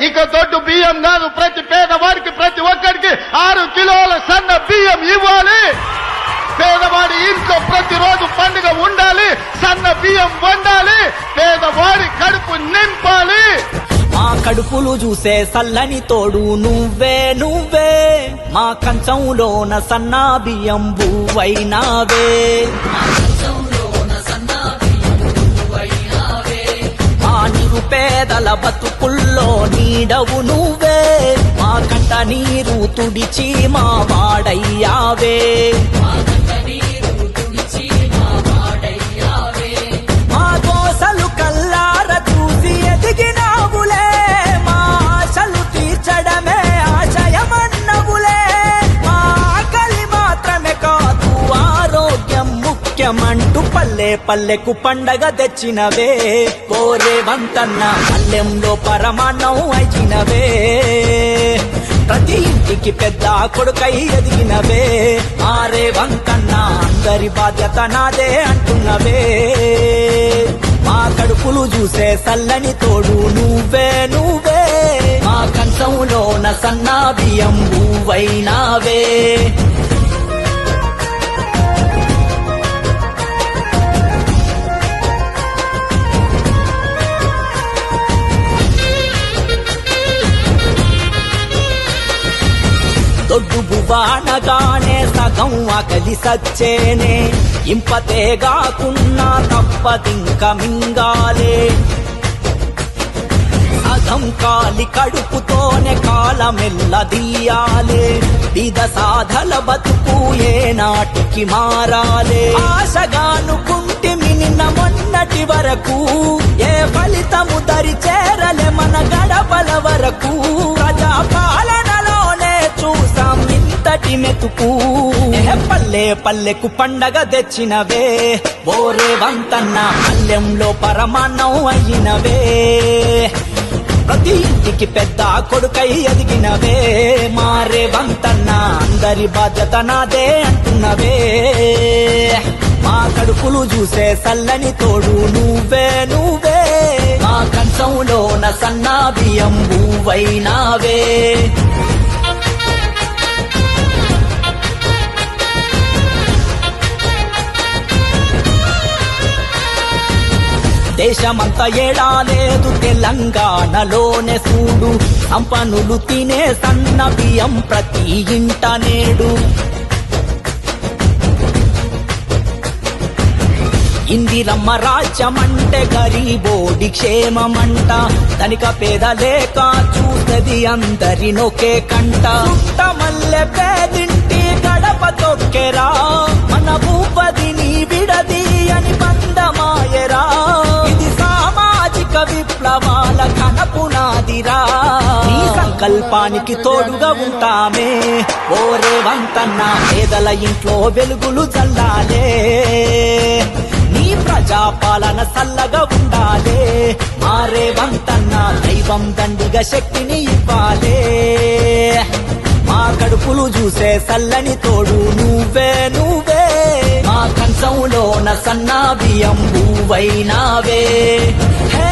ఇక దొడ్డు బియ్యం కాదు, ప్రతి పేదవాడికి ప్రతి ఒక్కరికి 6 కిలోల సన్న బియ్యం ఇవ్వాలి. పేదవాడి ఇంట్లో ప్రతిరోజు పండుగ ఉండాలి, సన్న బియ్యం వండాలి, పేదవాడి కడుపు నింపాలి. మా కడుపులు చూసే సల్లని తోడు నువ్వే నువ్వే, మా కంచంలోన సన్నా బియ్యం బువ్వైనావే. మా నిరుపేదల బతుకుల్లో నీడవు నువ్వే, మా కంట నీరు తుడిచి మా వాడయ్యావే. మా దోసలు కల్లార చూసి ఎదిగినావులే, మా ఆశలు తీర్చడమే ఆశయమన్నవులే. మా ఆకలి మాత్రమే కాదు ఆరోగ్యం ముఖ్యమంటూ పల్లె పల్లెకు పండగ తెచ్చినవే. కోరే వంతన్న పల్లెంలో పరమాన్నం అయినవే, ప్రతి ఇంటికి పెద్ద కొడుకై ఎదిగినవే. ఆరే వంతన్న అందరి బాధ్యత నాదే అంటున్నవే. మా కడుపులు చూసే సల్లని తోడు నువ్వే నువ్వే, మా కంచంలోన సన్నా బియ్యం నువ్వైనావే. దొడ్డు బువ్వానగానే సగం ఆకలి సచ్చేనే, ఇంపతేగాకున్నా తప్పదింక మింగాలే. సగం కాలి కడుపుతోనే కాలమెల్లదీయాలే, బీద సాధల బతుకు ఏ నాటికి మారాలే. ఆశగానుకుంటిమి నిన్న మొన్నటి వరకు, ఏ ఫలితము దరి చేరలే మన గడపల వరకు. ప్రజా పాలనలోనే చూసాం ఇంతటి మెతుకు, పల్లె పల్లెకు పండగ తెచ్చినవే. ఓరే వంతన్న పల్లెంలో పరమాన్నం అయినవే, ప్రతి ఇంటికి పెద్ద కొడుకై ఎదిగినవే. మారే వంతన్న అందరి బాధ్యత నాదే అంటున్నవే. మా కడుపులు చూసే సల్లని తోడు నువ్వే నువ్వే, మా కంచంలోన సన్నా బియ్యం నువ్వైనావే. దేశమంతా ఏడాలేదు తెలంగాణలోనే చూడు, సంపన్నులు తినే సన్న బియ్యం ప్రతి ఇంట నేడు. ఇందిరమ్మ రాజ్యమంటే గరీబోడి క్షేమమంట, ధనిక పేద లేక చూస్తది అందరినొకే కంట. మల్లె పేదింటి గడప తొక్కెరా, మన భూపదిని విడది అని బంధమాయరా. ఇది సామాజిక విప్లవాల కనపునాదిరా, నీ సంకల్పానికి తోడుగా ఉంటామే. ఓరే వంతన్న పేదల ఇంట్లో వెలుగులు చల్లాలే, నీ ప్రజాపాలన సల్లగా ఉండాలే. మారే వంతన్న దైవం దండిగా శక్తిని ఇవ్వాలే. మా కడుపులు చూసే సల్లని తోడు నువ్వే నువ్వే, మా కంచంలోన సన్నా బియ్యం నువ్వైనావే. హే